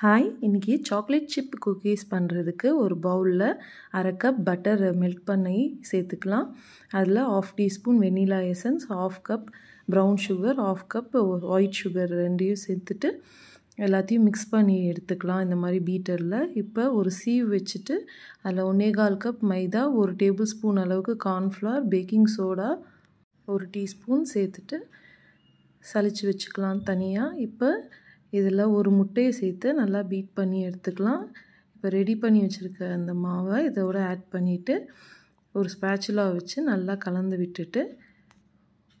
Hi, இன்றைக்கி chocolate chip cookies பண்ணுறதுக்கு ஒரு பவுலில் அரை கப் பட்டர் மெல்ட் பண்ணி சேர்த்துக்கலாம். அதில் 1/2 teaspoon vanilla essence, 1/2 cup brown sugar, 1/2 cup white sugar ரெண்டையும் சேர்த்துட்டு எல்லாத்தையும் மிக்ஸ் பண்ணி எடுத்துக்கலாம் இந்த மாதிரி பீட்டரில். இப்போ ஒரு சீவ் வச்சுட்டு அதில் 1/4 கப் மைதா, 1 டேபிள் ஸ்பூன் அளவுக்கு கார்ன்ஃப்ளவர், பேக்கிங் சோடா 1 டீஸ்பூன் சேர்த்துட்டு சலிச்சு வச்சுக்கலாம் தனியாக. இப்போ இதில் ஒரு முட்டையை சேர்த்து நல்லா பீட் பண்ணி எடுத்துக்கலாம். இப்போ ரெடி பண்ணி வச்சுருக்க அந்த மாவை இதோட ஆட் பண்ணிவிட்டு ஒரு ஸ்பேச்சுலா வச்சு நல்லா கலந்து விட்டுட்டு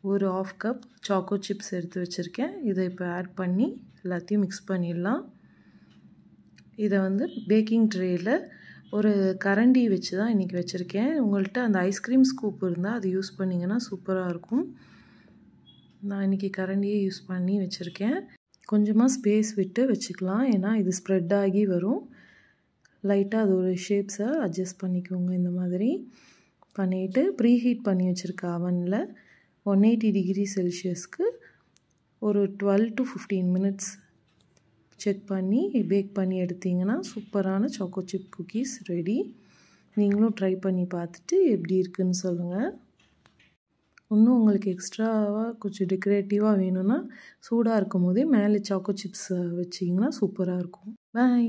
ஒரு 1/2 கப் சாக்கோ சிப்ஸ் எடுத்து வச்சுருக்கேன். இதை இப்போ ஆட் பண்ணி எல்லாத்தையும் மிக்ஸ் பண்ணிடலாம். இதை பேக்கிங் ட்ரேயில் ஒரு கரண்டி வச்சு தான் இன்றைக்கி வச்சுருக்கேன். உங்கள்கிட்ட அந்த ஐஸ்கிரீம் ஸ்கூப் இருந்தால் அது யூஸ் பண்ணிங்கன்னா சூப்பராக இருக்கும். நான் இன்றைக்கி கரண்டியே யூஸ் பண்ணி வச்சுருக்கேன். கொஞ்சமாக ஸ்பேஸ் விட்டு வச்சுக்கலாம், ஏன்னா இது ஸ்ப்ரெட் ஆகி வரும். லைட்டாக அது ஒரு ஷேப்ஸை அட்ஜஸ்ட் பண்ணிக்கோங்க. இந்த மாதிரி பண்ணிவிட்டு ப்ரீஹீட் பண்ணி வச்சுருக்க அவனில் 180 டிகிரி செல்சியஸ்க்கு ஒரு 12 to 15 மினிட்ஸ் செக் பண்ணி பேக் பண்ணி எடுத்திங்கன்னா சூப்பரான சாக்கோ சிப் குக்கீஸ் ரெடி. நீங்களும் ட்ரை பண்ணி பார்த்துட்டு எப்படி இருக்குன்னு சொல்லுங்கள். இன்னும் உங்களுக்கு எக்ஸ்ட்ராவாக கொஞ்சம் டெக்கரேட்டிவாக வேணும்னா சூடாக இருக்கும் போதே மேலே சாக்கோ சிப்ஸ் வச்சிங்கன்னா சூப்பராக இருக்கும். பாய்.